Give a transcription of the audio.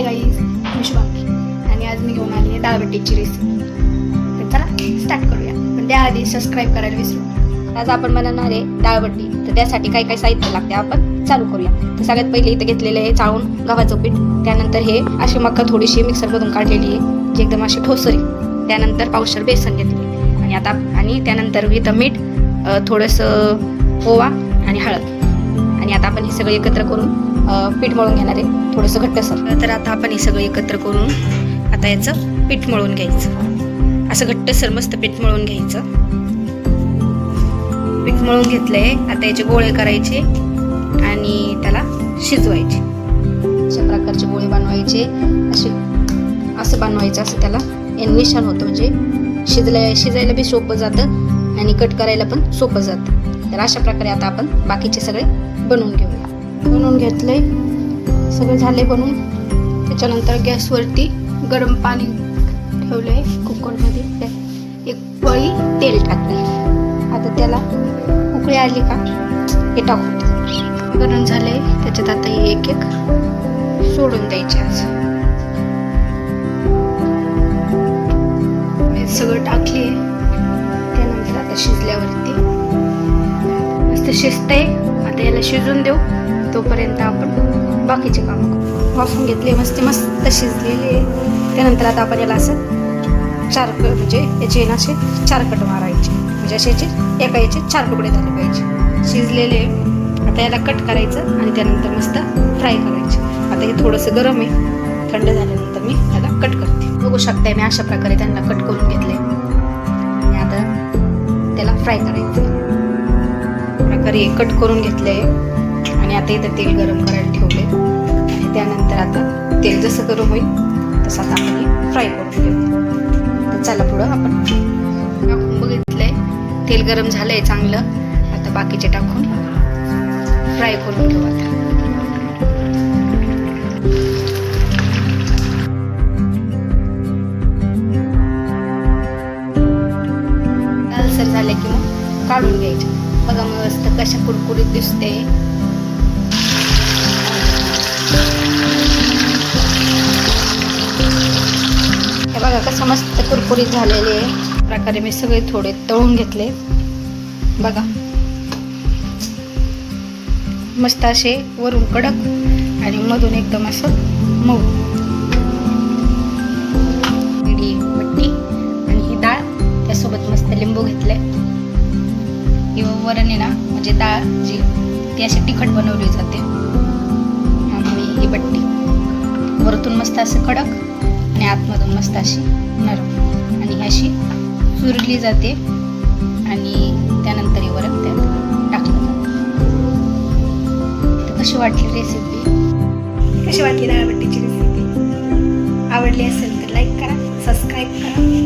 Hi guys, मी शुभांगी आणि आज मी घेऊन आली आहे डाळबट्टीची रेसिपी. तर चला स्टार्ट करूया. पण त्याआधी सबस्क्राईब करायला विसरू. आज आपण बनवणार आहे डाळबट्टी. तर त्यासाठी काय काय साहित्य लागते आपण चालू करूया. तर सगळ्यात पहिले इथं घेतलेले आहे चाळून गव्हाचं पीठ. त्यानंतर हे अशी मका थोडीशी मिक्सरमधून काढलेली आहे जी एकदम अशी ठोसरी. त्यानंतर पावशर बेसन घेतले आणि त्यानंतर इथं मीठ, थोडंसं ओवा आणि हळद. आणि आता आपण हे सगळं एकत्र करून पीठ मळून घेणार आहे थोडंसं घट्टसर. तर आता आपण हे सगळं एकत्र करून आता याचं पीठ मळून घ्यायचं. असं घट्टसर मस्त पीठ मळून घ्यायचं. पीठ मळून घेतलंय. आता याचे गोळे करायचे आणि त्याला शिजवायचे. अशा प्रकारचे गोळे बनवायचे. असं बनवायचं. असं त्याला एनविशन होतं, म्हणजे शिजायला बी सोपं जातं आणि कट करायला पण सोपं जातं. तर अशा प्रकारे आता आपण बाकीचे सगळे बनवून घेऊया. बनवून घेतलंय, सगळं झालंय बनवून. त्याच्यानंतर गॅसवरती गरम पाणी ठेवलंय कुकरमध्ये. एक पळी तेल टाकले. आता त्याला उकळी आली का हे टाकून गरम झालंय. त्याच्यात आता हे एक एक सोडून द्यायचे. आज सगळं टाकले. त्यानंतर आता शिजल्यावरती मस्त शिजतंय. आता याला शिजून देऊ. तोपर्यंत आपण बाकीचे काम करू. वाफून घेतले, मस्त शिजलेले. त्यानंतर आता आपण याला असं म्हणजे याचे असे 4 कट मारायचे. म्हणजे असे याचे 4 तुकडे झाले पाहिजे शिजलेले. आता याला कट करायचं आणि त्यानंतर मस्त फ्राय करायचे. आता हे थोडंसं गरम आहे. थंड झाल्यानंतर मी याला कट करते. बघू शकताय मी अशा प्रकारे त्यांना कट करून घेतले. आणि आता त्याला फ्राय करायचं. प्रकारे कट करून घेतले. आणि आता इथं तेल गरम करायला ठेवले. आणि त्यानंतर आता तेल जसं गरम होईल तसं आता आपण फ्राय करून घेऊ. तर चला पुढं आपण टाकून बघितलंय. तेल गरम झालंय चांगलं. आता बाकीचे टाकून फ्राय करून घेऊ. आता लालसर झाले की मग काढून घ्यायचे. बघा मस्त कशा कुरकुरीत दिसते. हे बघा कसं मस्त कुरकुरीत झालेले प्रकारे मी सगळे थोडे तळून घेतले. बघा मस्त असे वरून कडक आणि मधून एकदम असं मऊ. बट्टी आणि ही डाळ त्यासोबत मस्त लिंबू घेतले. ही वरण आहे ना, म्हणजे डाळ जी ती अशी तिखट बनवली जाते. आणि ही बट्टी वरतून मस्त असं कडक आणि आतमधून मस्त अशी नरम. आणि ही अशी चुरली जाते आणि त्यानंतर हे वरण त्यात टाकलं जातं. तर कशी वाटली रेसिपी? कशी वाटली डाळबट्टीची रेसिपी? आवडली असेल तर लाईक करा, सबस्क्राईब करा.